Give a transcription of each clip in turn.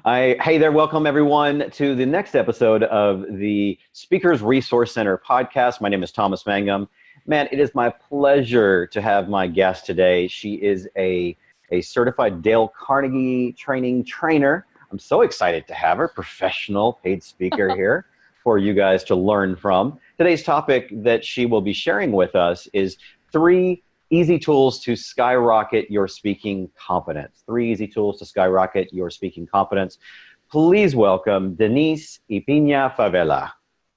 Hey there, welcome everyone to the next episode of the Speakers Resource Center podcast. My name is Thomas Mangum. Man, it is my pleasure to have my guest today. She is a certified Dale Carnegie training trainer. I'm so excited to have her, professional paid speaker here for you guys to learn from. Today's topic that she will be sharing with us is 3 easy tools to skyrocket your speaking confidence. 3 easy tools to skyrocket your speaking confidence. Please welcome Denisse Ypina-Favela.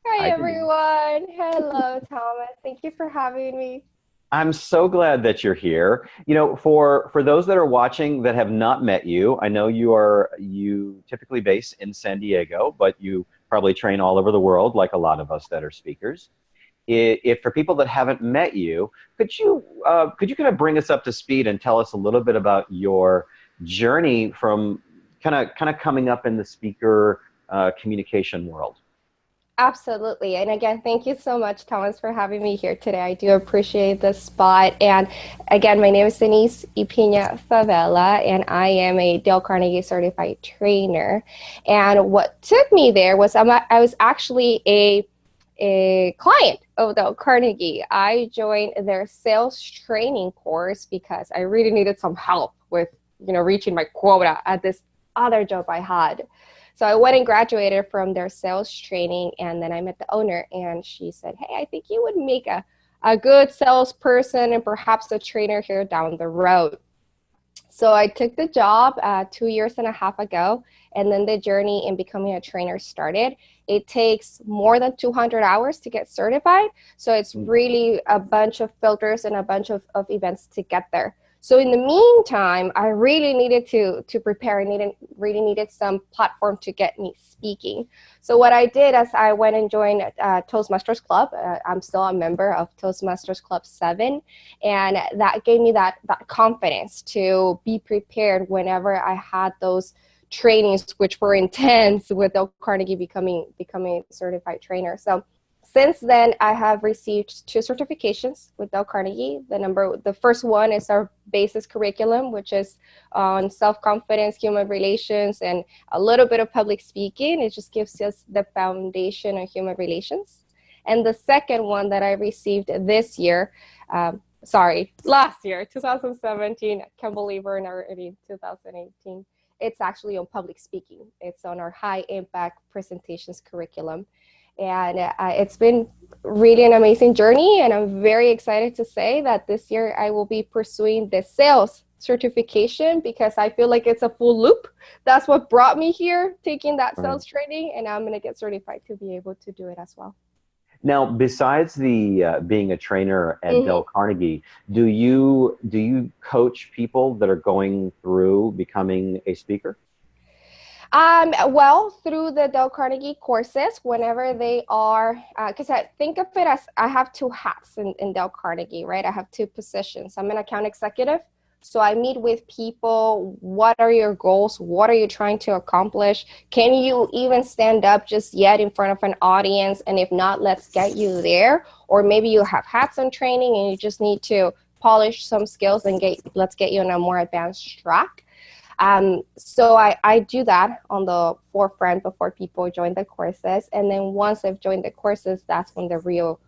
Hi Hi, Denise. everyone. Hello, Thomas. Thank you for having me. I'm so glad that you're here. You know, for those that are watching that have not met you, I know you typically base in San Diego, but you probably train all over the world, like a lot of us that are speakers. If for people that haven't met you, could you kind of bring us up to speed and tell us a little bit about your journey from kind of coming up in the speaker communication world? Absolutely. And again, thank you so much, Thomas, for having me here today. I do appreciate the spot. And again, my name is Denisse Ypina-Favela, and I am a Dale Carnegie certified trainer. And what took me there was I was actually a client of Dale Carnegie. I joined their sales training course because I really needed some help with, reaching my quota at this other job I had. So I went and graduated from their sales training, and then I met the owner, and she said, hey, I think you would make a good salesperson and perhaps a trainer here down the road. So I took the job 2 years and a half ago, and then the journey in becoming a trainer started. It takes more than 200 hours to get certified. So it's really a bunch of filters and a bunch of events to get there. So in the meantime, I really needed to prepare. I really needed some platform to get me speaking. So what I did is I went and joined Toastmasters Club. I'm still a member of Toastmasters Club 7. And that gave me that confidence to be prepared whenever I had those trainings, which were intense with Dale Carnegie becoming a certified trainer. So since then, I have received 2 certifications with Dale Carnegie. The first one is our basis curriculum, which is on self-confidence, human relations, and a little bit of public speaking. It just gives us the foundation of human relations. And the second one that I received last year, 2017. I can't believe we're already 2018. It's actually on public speaking. It's on our high impact presentations curriculum. And it's been really an amazing journey. And I'm very excited to say that this year I will be pursuing the sales certification because I feel like it's a full loop. That's what brought me here, taking that sales training. And I'm going to get certified to be able to do it as well. Now, besides the being a trainer at Dale Carnegie, do you coach people that are going through becoming a speaker? Well, through the Dale Carnegie courses, whenever they are, because I think of it as I have 2 hats in Dale Carnegie, right? I have 2 positions. I'm an account executive. So I meet with people. What are your goals? What are you trying to accomplish? Can you even stand up just yet in front of an audience? And if not, let's get you there. Or maybe you have had some training and you just need to polish some skills and let's get you on a more advanced track. So I do that on the forefront before people join the courses. And then once they've joined the courses, that's when the real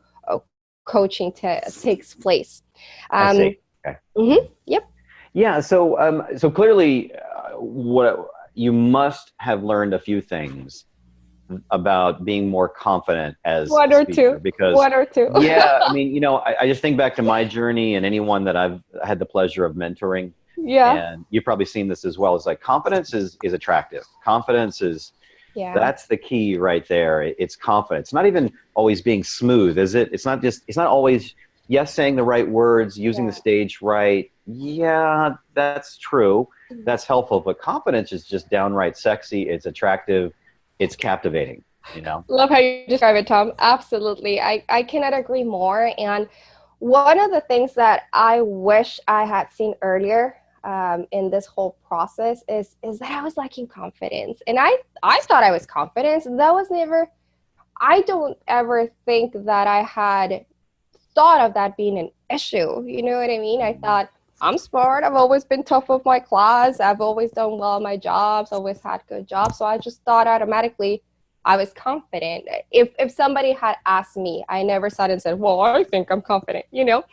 coaching takes place. I see. Okay. Yep. Yeah. So clearly, what you must have learned a few things about being more confident as one a or speaker, two. because One or two. yeah, I mean, I just think back to my journey and anyone that I've had the pleasure of mentoring. Yeah. And you've probably seen this as well. It's like confidence is attractive. Confidence is, that's the key right there. It's confidence. It's not even always being smooth, is it? It's not always, yes, saying the right words, using the stage right. Yeah, that's true. That's helpful. But confidence is just downright sexy. It's attractive. It's captivating, Love how you describe it, Tom. Absolutely. I cannot agree more. And one of the things that I wish I had seen earlier in this whole process is that I was lacking confidence. And I thought I was confident. That was never, I don't ever think that I had thought of that being an issue. You know what I mean? I thought I'm smart. I've always been top of my class. I've always done well in my jobs, always had good jobs. So I just thought automatically I was confident. If somebody had asked me, I never sat and said, well, I think I'm confident, you know?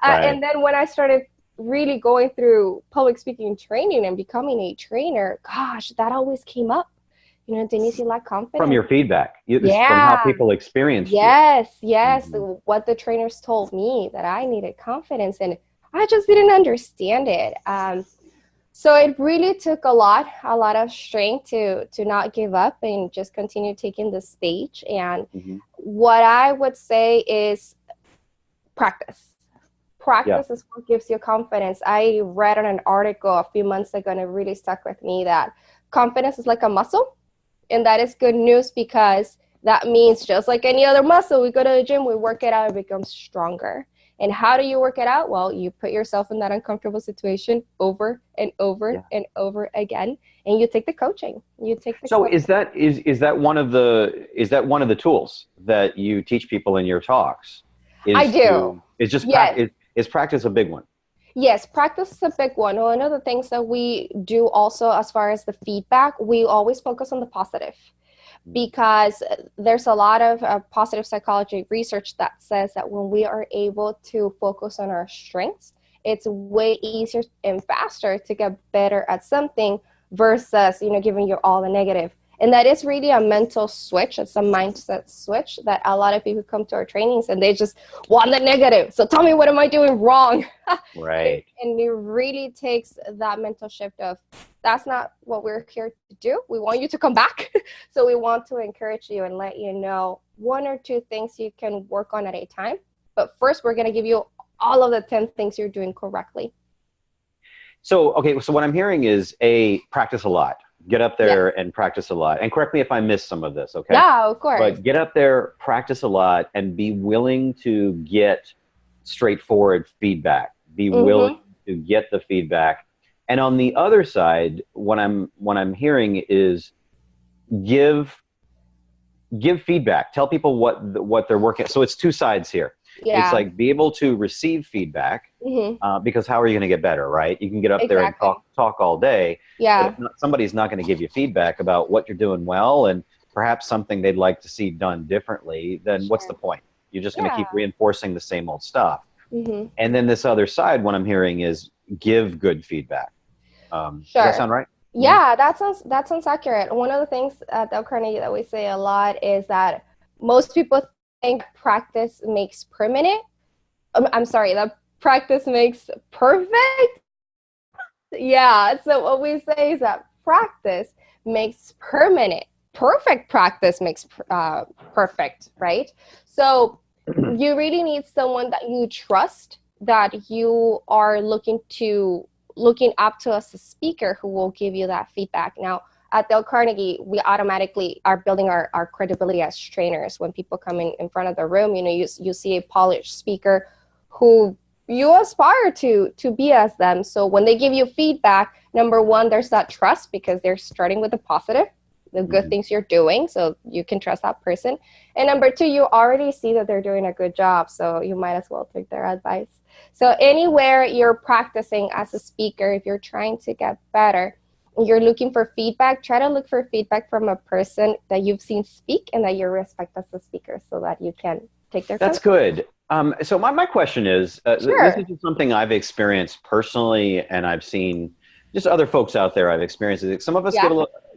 Right. And then when I started really going through public speaking training and becoming a trainer, gosh, that always came up. You know, Denise, you lack confidence. From your feedback, from Yeah. how people experienced you. Yes. Mhm. What the trainers told me that I needed confidence, and I just didn't understand it. So it really took a lot of strength to not give up and just continue taking the stage. And what I would say is practice. Practice is what gives you confidence. I read on an article a few months ago, and it really stuck with me, that confidence is like a muscle. And that is good news, because that means just like any other muscle, we go to the gym, we work it out, it becomes stronger. And how do you work it out? Well, you put yourself in that uncomfortable situation over and over and over again, and you take the coaching. Is that one of the tools that you teach people in your talks? I do. Is practice a big one? Yes, practice is a big one. One of the things that we do also, as far as the feedback, we always focus on the positive, because there's a lot of positive psychology research that says that when we are able to focus on our strengths, it's way easier and faster to get better at something versus, giving you all the negative. And that is really a mental switch. It's a mindset switch that a lot of people come to our trainings and they just want the negative. So tell me, what am I doing wrong? Right. And it really takes that mental shift of, that's not what we're here to do. We want you to come back. So we want to encourage you and let you know 1 or 2 things you can work on at a time. But first, we're going to give you all of the 10 things you're doing correctly. So what I'm hearing is practice a lot. Get up there and practice a lot. And correct me if I missed some of this, okay? Yeah, of course. But get up there, practice a lot, and be willing to get straightforward feedback. Be willing to get the feedback. And on the other side, what I'm hearing is give feedback. Tell people what they're working. So it's 2 sides here. Yeah. It's like, be able to receive feedback, because how are you going to get better, right? You can get up there and talk all day. Yeah. But somebody's not going to give you feedback about what you're doing well and perhaps something they'd like to see done differently. Then what's the point? You're just going to keep reinforcing the same old stuff. And then this other side, what I'm hearing is give good feedback. Does that sound right? Yeah, that sounds accurate. One of the things at Dale Carnegie that we say a lot is that most people think practice makes permanent. I'm sorry, that practice makes perfect. Yeah, so what we say is that practice makes permanent. Perfect practice makes perfect, right? So you really need someone that you trust, that you are looking up to as a speaker, who will give you that feedback. Now, at Dale Carnegie, we automatically are building our credibility as trainers. When people come in front of the room, you see a polished speaker who you aspire to be as them. So when they give you feedback, number one, there's that trust, because they're starting with the positive, the good things you're doing, so you can trust that person. And number 2, you already see that they're doing a good job, so you might as well take their advice. So anywhere you're practicing as a speaker, if you're trying to get better, you're looking for feedback, try to look for feedback from a person that you've seen speak and that you respect as a speaker, so that you can take their That's good. So my question is, this is just something I've experienced personally, and I've seen just other folks out there I've experienced it. Some of us get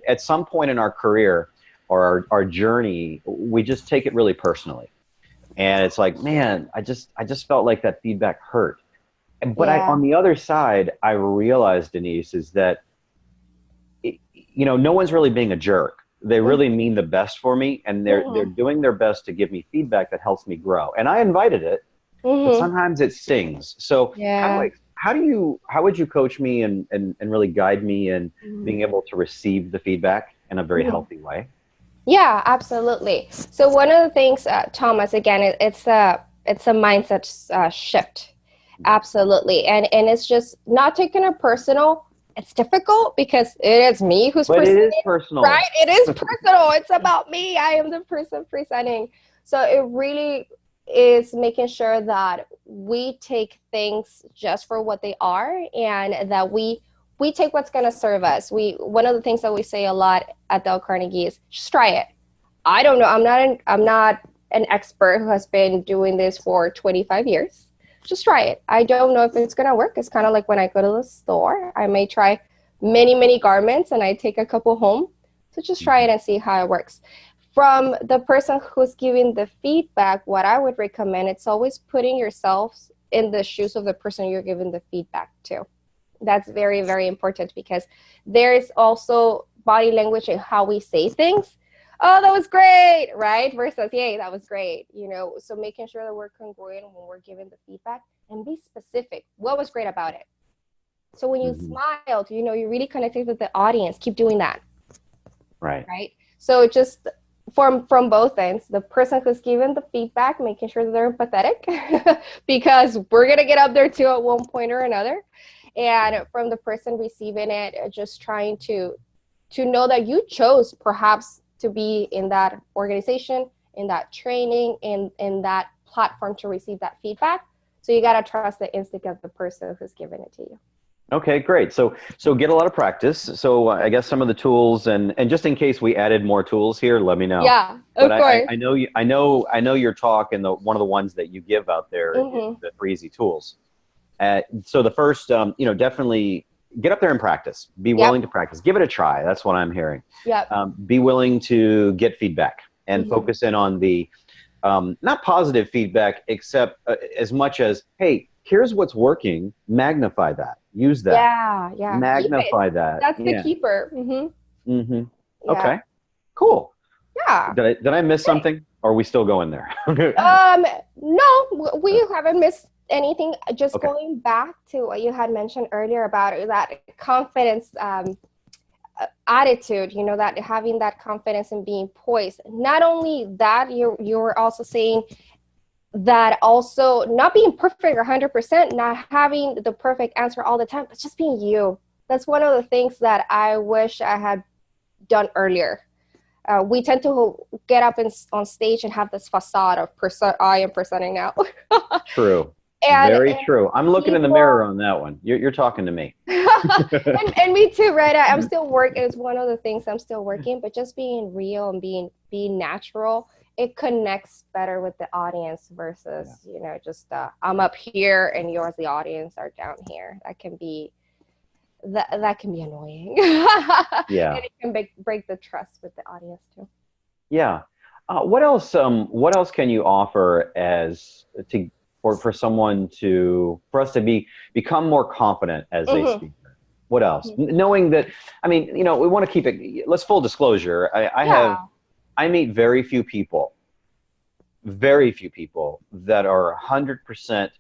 at some point in our career or our journey, we just take it really personally. And it's like, man, I just felt like that feedback hurt. But on the other side, I realized, Denise, is that no one's really being a jerk. They really mean the best for me, and they're doing their best to give me feedback that helps me grow. And I invited it, but sometimes it stings. So how would you coach me and really guide me in being able to receive the feedback in a very healthy way? Yeah, absolutely. So one of the things, Thomas, again, it's a mindset shift. Absolutely. And it's just not taking it personal. It's difficult because it is me who's presenting. But it is personal. Right? It is personal. It's about me. I am the person presenting. So it really is making sure that we take things just for what they are, and that we take what's going to serve us. One of the things that we say a lot at Dale Carnegie is just try it. I don't know. I'm not an expert who has been doing this for 25 years. Just try it. I don't know if it's going to work. It's kind of like when I go to the store, I may try many garments and I take a couple home. So just try it and see how it works. From the person who's giving the feedback, what I would recommend, it's always putting yourself in the shoes of the person you're giving the feedback to. That's very, very important, because there's also body language and how we say things. Oh, that was great, right? Versus, yay, that was great. So making sure that we're congruent when we're giving the feedback, and be specific. What was great about it? So when you smiled, you really connected with the audience. Keep doing that. Right. So just from both ends, the person who's giving the feedback, making sure that they're empathetic, because we're going to get up there too at one point or another. And from the person receiving it, just trying to know that you chose perhaps to be in that organization, in that training, in that platform to receive that feedback. So you got to trust the instinct of the person who's giving it to you. Okay, great. So get a lot of practice. So I guess some of the tools, and just in case we added more tools here, let me know. Yeah, of course. I know your talk, and one of the ones that you give out there is the 3 easy tools. So the first, definitely get up there and practice. Be willing to practice. Give it a try. That's what I'm hearing. Yep. Be willing to get feedback and focus in on the not positive feedback, except as much as, hey, here's what's working. Magnify that. Use that. Yeah. Magnify that. That's the keeper. Yeah. Okay. Cool. Yeah. Did I miss something? Or are we still going there? No, we haven't missed anything. Just going back to what you had mentioned earlier about that confidence attitude, that having that confidence and being poised. Not only that, you were also saying that also not being perfect 100%, not having the perfect answer all the time, but just being you. That's one of the things that I wish I had done earlier. We tend to get up on stage and have this facade of I am presenting now. True. Very true. I'm looking in the mirror on that one. You're talking to me. and me too, right? I'm still working. It's one of the things I'm still working, but just being real and being natural, it connects better with the audience versus, just I'm up here and yours, the audience, are down here. That can be annoying. Yeah. And it can break the trust with the audience too. Yeah. What else can you offer for someone for us to become more confident as a speaker? What else? Knowing that, we want to keep it, let's full disclosure. I meet very few people that are 100%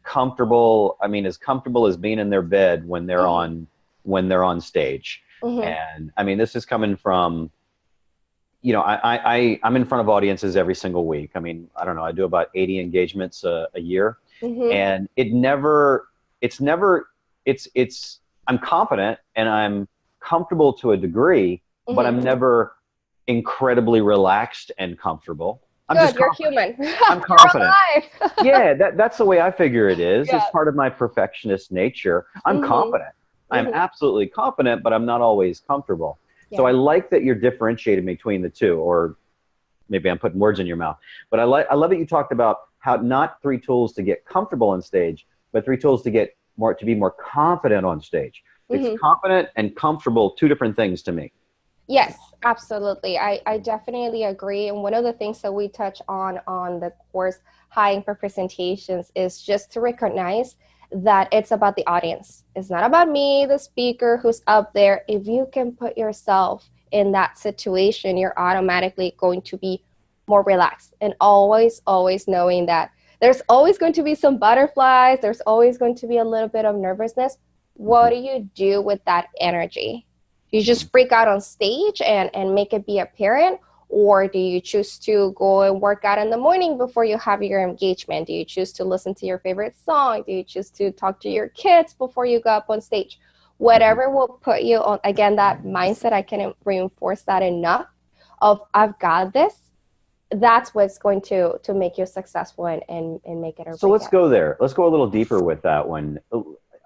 comfortable. As comfortable as being in their bed when they're on stage. And this is coming from, I'm in front of audiences every single week. I don't know, I do about 80 engagements a year, and I'm confident and I'm comfortable to a degree, but I'm never incredibly relaxed and comfortable. You're human. I'm confident. You're alive. Yeah, that's the way I figure it is. Yeah. It's part of my perfectionist nature. I'm confident. I'm absolutely confident, but I'm not always comfortable. Yeah. So I like that you're differentiating between the two, or maybe I'm putting words in your mouth. But I love that you talked about how not 3 tools to get comfortable on stage, but 3 tools to be more confident on stage. It's confident and comfortable, 2 different things to me. Yes, absolutely. I definitely agree. And one of the things that we touch on the course, Hiring for Presentations, is just to recognize that it's about the audience. It's not about me, the speaker who's up there. If you can put yourself in that situation, you're automatically going to be more relaxed, and always knowing that there's always going to be some butterflies. There's always going to be a little bit of nervousness. What do you do with that energy? Do you just freak out on stage and make it be apparent? Or do you choose to go and work out in the morning before you have your engagement? Do you choose to listen to your favorite song? Do you choose to talk to your kids before you go up on stage? Whatever will put you on, again, that mindset, I can't reinforce that enough, of I've got this. that's what's going to make you successful and make it or So break let's it. go there. Let's go a little deeper with that one.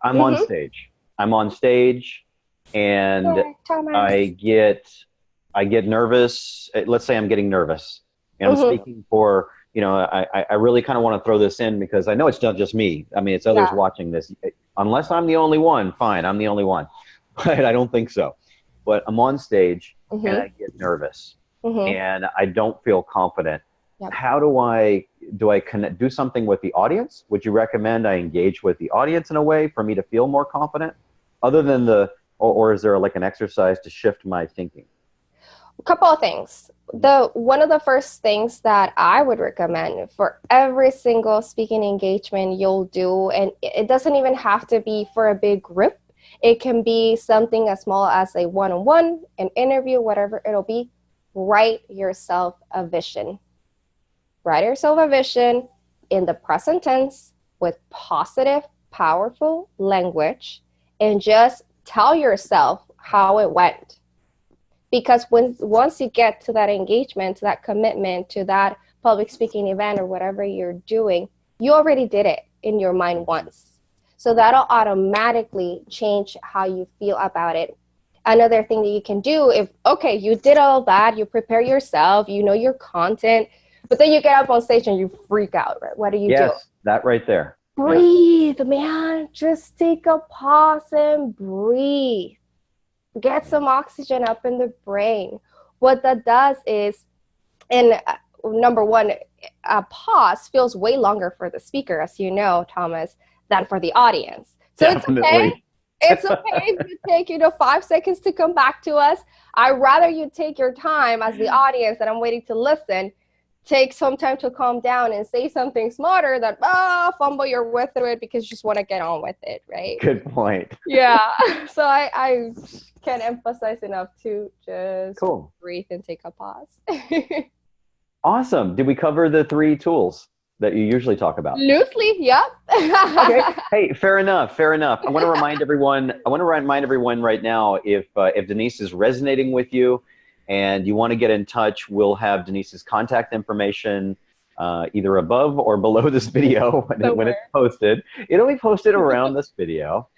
I'm on stage. I'm on stage, and Yeah, Thomas. I get nervous. Let's say I'm getting nervous, and I'm speaking for, I really kind of want to throw this in because I know it's not just me. I mean, it's others watching this. Unless I'm the only one, fine, I'm the only one. But I don't think so. But I'm on stage and I get nervous and I don't feel confident. Yep. How do I do something with the audience? Would you recommend I engage with the audience in a way for me to feel more confident, other than or is there like an exercise to shift my thinking? A couple of things. One of the first things that I would recommend for every single speaking engagement you'll do, and it doesn't even have to be for a big group. It can be something as small as a one-on-one, an interview, whatever it'll be. Write yourself a vision. Write yourself a vision in the present tense with positive, powerful language, and just tell yourself how it went. Because once you get to that engagement, to that commitment, to that public speaking event or whatever you're doing, you already did it in your mind once. So that'll automatically change how you feel about it. Another thing that you can do, okay, you did all that, you prepare yourself, you know your content, but then you get up on stage and you freak out, right? What do you do? Yes, that right there. Breathe, man. Just take a pause and breathe. Get some oxygen up in the brain. What that does is, and number one, a pause feels way longer for the speaker, as you know, Thomas, than for the audience. So Definitely. It's okay if you take 5 seconds to come back to us. I'd rather you take your time as the audience that I'm waiting to listen. Take some time to calm down and say something smarter than fumble your way through it because you just want to get on with it, right? Good point. Yeah. So I can't emphasize enough to just breathe and take a pause. Awesome. Did we cover the 3 tools that you usually talk about? Loosely, yep. Okay. Hey, fair enough. I want to remind everyone right now, if Denise is resonating with you and you want to get in touch, we'll have Denise's contact information either above or below this video when it's posted. It'll be posted around this video.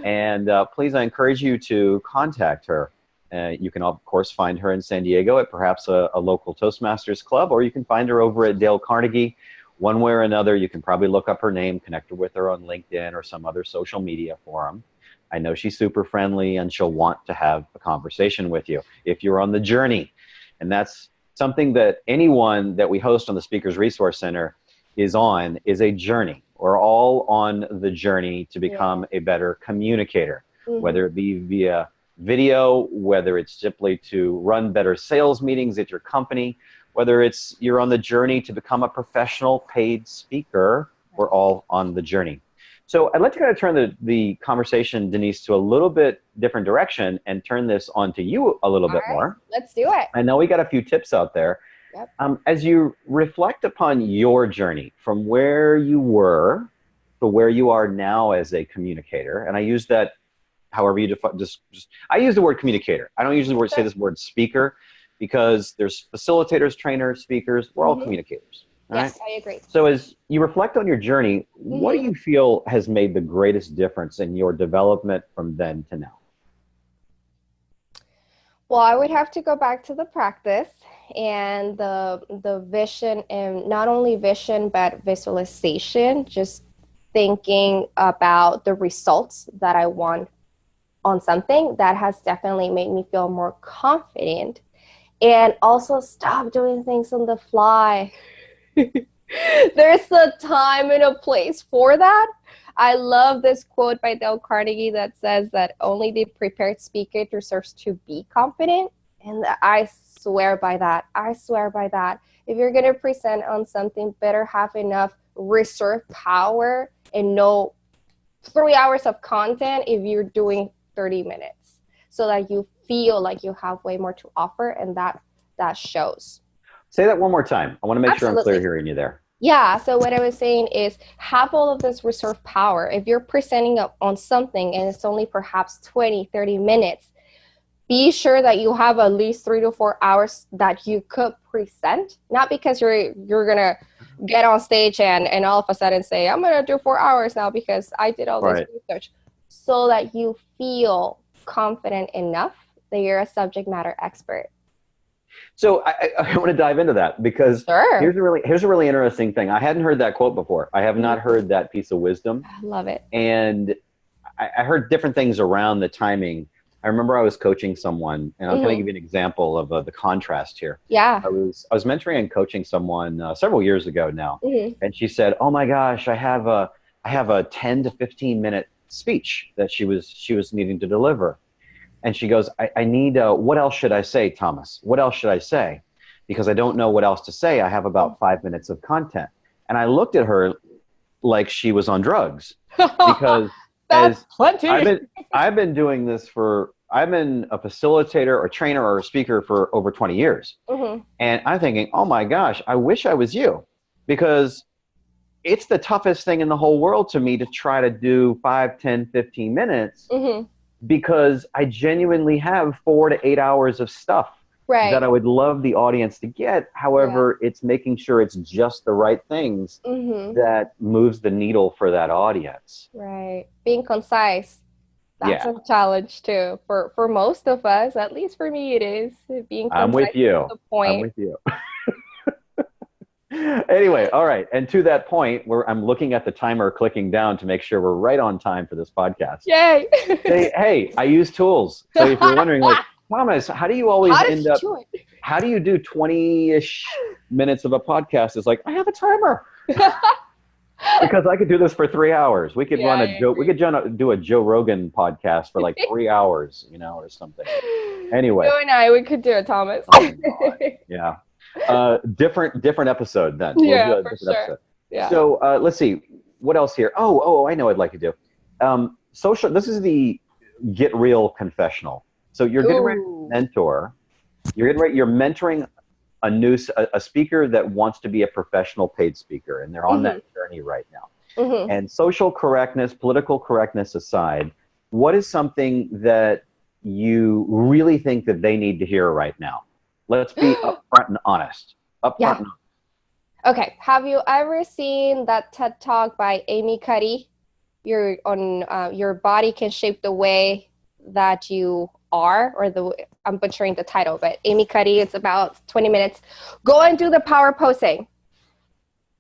And please, I encourage you to contact her. You can, of course, find her in San Diego at perhaps a local Toastmasters club, or you can find her over at Dale Carnegie. One way or another, you can probably look up her name, connect her with her on LinkedIn or some other social media forum. I know she's super friendly and she'll want to have a conversation with you if you're on the journey. And that's something that anyone that we host on the Speakers Resource Center is a journey. We're all on the journey to become a better communicator, whether it be via video, whether it's simply to run better sales meetings at your company, whether it's you're on the journey to become a professional paid speaker. We're all on the journey. So I'd like to kind of turn the conversation, Denise, to a little bit different direction and turn this on to you a little bit more. Let's do it. I know we got a few tips out there. Yep. As you reflect upon your journey from where you were to where you are now as a communicator, and I use that however you define, I use the word communicator. I don't usually say this word speaker because there's facilitators, trainers, speakers, we're all communicators. Yes, I agree. So as you reflect on your journey, what do you feel has made the greatest difference in your development from then to now? Well, I would have to go back to the practice and the vision, and not only vision, but visualization, just thinking about the results that I want on something. That has definitely made me feel more confident, and also stop doing things on the fly. There's a time and a place for that. I love this quote by Dale Carnegie that says that only the prepared speaker deserves to be confident. And I swear by that. I swear by that. If you're going to present on something, better have enough reserve power and no 3 hours of content if you're doing 30 minutes, so that you feel like you have way more to offer, and that shows. Say that one more time. I want to make sure I'm clear hearing you there. Yeah, so what I was saying is have all of this reserve power. If you're presenting on something and it's only perhaps 20, 30 minutes, be sure that you have at least 3 to 4 hours that you could present, not because you're gonna get on stage and all of a sudden say, I'm gonna do 4 hours now because I did all this research, so that you feel confident enough that you're a subject matter expert. So I want to dive into that, because here's a really interesting thing. I hadn't heard that quote before. I have not heard that piece of wisdom. I love it. And I heard different things around the timing. I remember I was coaching someone, and I'm going to give you an example of the contrast here. Yeah. I was mentoring and coaching someone several years ago now, and she said, "Oh my gosh, I have a 10 to 15 minute speech that she was needing to deliver." And she goes, I need, what else should I say, Thomas? What else should I say? Because I don't know what else to say. I have about 5 minutes of content. And I looked at her like she was on drugs, because that's plenty. I've been doing this I've been a facilitator or trainer or a speaker for over 20 years. And I'm thinking, oh my gosh, I wish I was you, because it's the toughest thing in the whole world to me to try to do 5, 10, 15 minutes. Because I genuinely have 4 to 8 hours of stuff that I would love the audience to get. However, it's making sure it's just the right things that moves the needle for that audience. Right. Being concise. That's a challenge too. For most of us, at least for me it is. Being concise. I'm with you. To the point. I'm with you. Anyway, all right. And to that point, where I'm looking at the timer clicking down to make sure we're right on time for this podcast. Yay! Hey, I use tools. So if you're wondering, like, Thomas, how do you always how do you do 20-ish minutes of a podcast? It's like, I have a timer. Because I could do this for 3 hours. We could do a Joe Rogan podcast for like 3 hours, or something. Anyway. You and I, we could do it, Thomas. Oh, God. Yeah. Different episode then. We'll do a different episode. Yeah. So let's see, what else here? I know I'd like to do. Social. This is the Get Real confessional. So you're getting ready to mentor. You're mentoring a speaker that wants to be a professional paid speaker, and they're on that journey right now. And social correctness, political correctness aside, what is something that you really think that they need to hear right now? Let's be upfront and honest. Okay. Have you ever seen that TED Talk by Amy Cuddy? Your body can shape the way that you are, or I'm butchering the title, but Amy Cuddy, it's about 20 minutes. Go and do the power posing.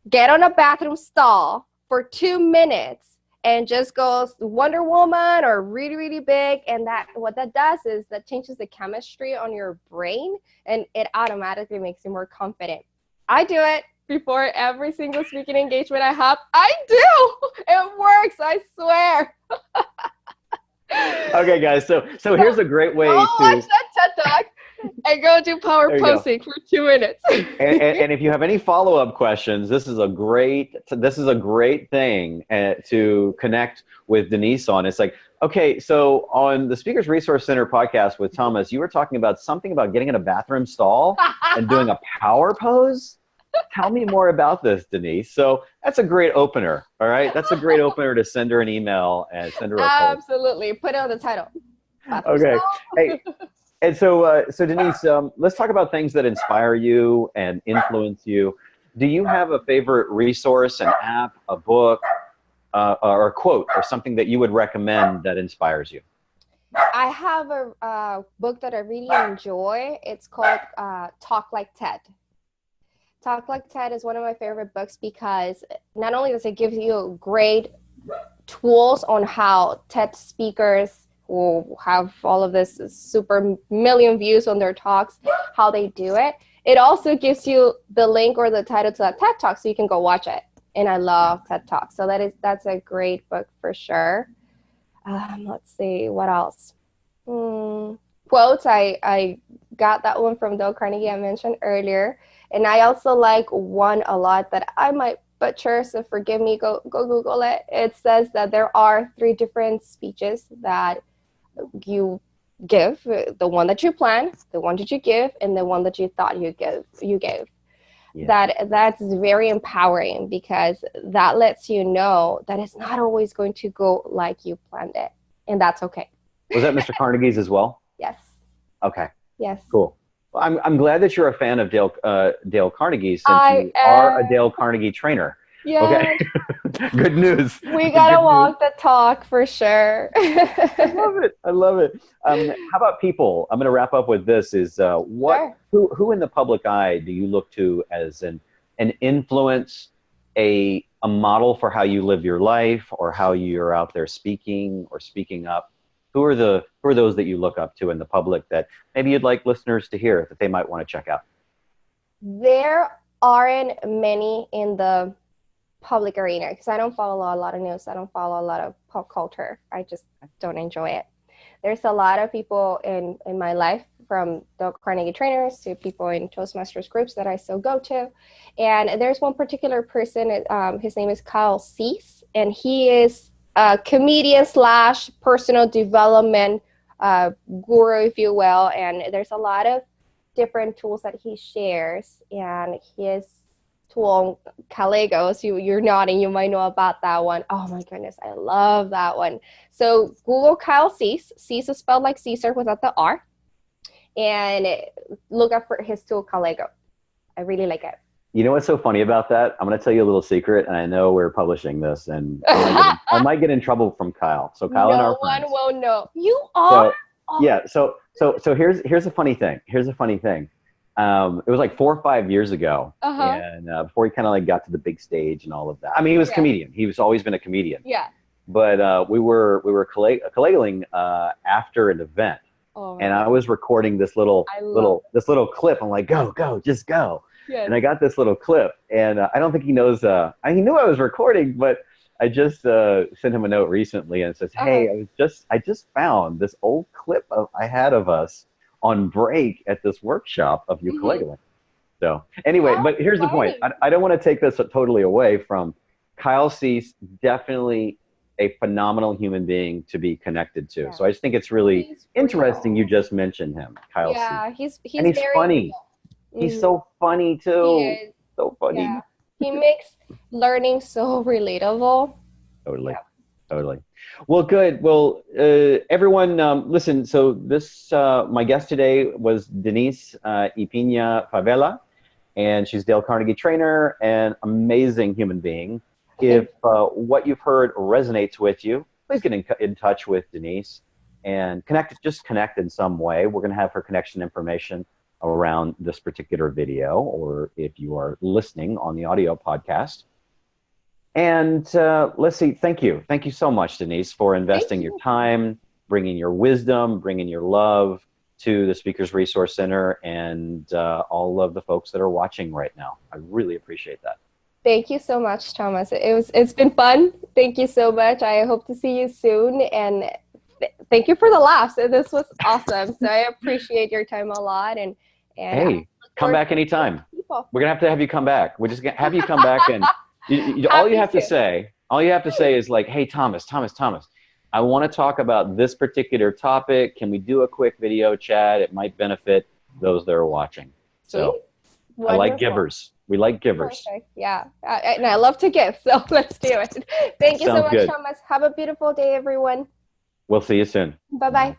Get on a bathroom stall for 2 minutes and just go Wonder Woman or really, really big. And what that does is that changes the chemistry on your brain, and it automatically makes you more confident. I do it before every single speaking engagement I have. I do. It works. I swear. Okay, guys. So here's a great way to watch that TED Talk and go do power posing for 2 minutes. and if you have any follow-up questions, this is a great thing to connect with Denise on. It's like, okay, so on the Speakers Resource Center podcast with Thomas, you were talking about something about getting in a bathroom stall and doing a power pose. Tell me more about this, Denise. So that's a great opener. All right. That's a great opener to send her an email and send her a post. Absolutely. Put it on the title. Okay. Hey, and so Denise, let's talk about things that inspire you and influence you. Do you have a favorite resource, an app, a book, or a quote, or something that you would recommend that inspires you? I have a book that I really enjoy. It's called Talk Like TED. Talk Like TED is one of my favorite books because not only does it give you great tools on how TED speakers who have all of this super million views on their talks, how they do it. It also gives you the link or the title to that TED Talk so you can go watch it. And I love TED Talk. So that's a great book for sure. Let's see, what else? Quotes, I got that one from Dale Carnegie I mentioned earlier. And I also like one a lot that I might butcher, so forgive me, go Google it. It says that there are 3 different speeches that you give, the one that you plan, the one that you give, and the one that you thought you gave. Yeah. That's very empowering because that lets you know that it's not always going to go like you planned it, and that's okay. Was that Mr. Carnegie's as well? Yes. Okay. Yes. Cool. Well, I'm glad that you're a fan of Dale Carnegie since I you are a am. Dale Carnegie trainer. Okay. Yes. Good news. We Good gotta news. walk the talk for sure. I love it. I love it. How about people? I'm going to wrap up with this: is Sure. who in the public eye do you look to as an influence, a model for how you live your life, or how you're out there speaking or speaking up? Who are those that you look up to in the public that maybe you'd like listeners to hear that they might want to check out? There aren't many in the public arena because I don't follow a lot of news. I don't follow a lot of pop culture. I just don't enjoy it. There's a lot of people in my life, from the Carnegie Trainers to people in Toastmasters groups that I still go to. And there's one particular person, his name is Kyle Cease, and he is a comedian slash personal development guru, if you will. And there's a lot of different tools that he shares, and his tool Caligos, you're nodding, you might know about that one. Oh my goodness, I love that one. So Google Kyle Cease. Cease is spelled like Caesar without the R, and look up for his tool Caligo. I really like it. You know what's so funny about that? I'm going to tell you a little secret, and I know we're publishing this, and I might get in trouble from Kyle. So Kyle and our friends. No one will know. You are? So, yeah. So here's a funny thing. Here's a funny thing. It was like 4 or 5 years ago, and before he kind of like got to the big stage and all of that. I mean, he was a comedian. He was always been a comedian. Yeah. But we were collating after an event, and I was recording this little clip. I'm like, go, just go. Yes. And I got this little clip, and I don't think he knows. He knew I was recording, but I just sent him a note recently and says, "Hey, I just found this old clip I had of us on break at this workshop of ukulele." So anyway, but here's the point. I don't want to take this totally away from Kyle Cease. Definitely a phenomenal human being to be connected to. Yeah. So I just think it's really interesting you just mentioned him, Kyle Cease. Yeah, he's and he's funny. He's so funny too. He is. So funny. Yeah. He makes learning so relatable. Totally. Yeah. Totally. Well, good. Well, everyone, listen. So this, my guest today was Denisse Ypina-Favela, and she's Dale Carnegie trainer, an amazing human being. If what you've heard resonates with you, please get in touch with Denisse and just connect in some way. We're going to have her connection information around this particular video, or if you are listening on the audio podcast. And let's see, thank you so much, Denisse, for investing your time, bringing your wisdom, bringing your love to the Speakers Resource Center, and all of the folks that are watching right now. I really appreciate that. Thank you so much, Thomas. It's been fun. Thank you so much. I hope to see you soon, and thank you for the laughs. This was awesome. So I appreciate your time a lot, and hey, come back anytime. We're gonna have you come back. We're just gonna have you come back, and all you have to say is like, hey, Thomas, I want to talk about this particular topic. Can we do a quick video chat? It might benefit those that are watching. So I like givers. We like givers. Perfect. Yeah, and I love to give, so let's do it. Thank you so much, Thomas. Have a beautiful day, everyone. We'll see you soon. Bye-bye.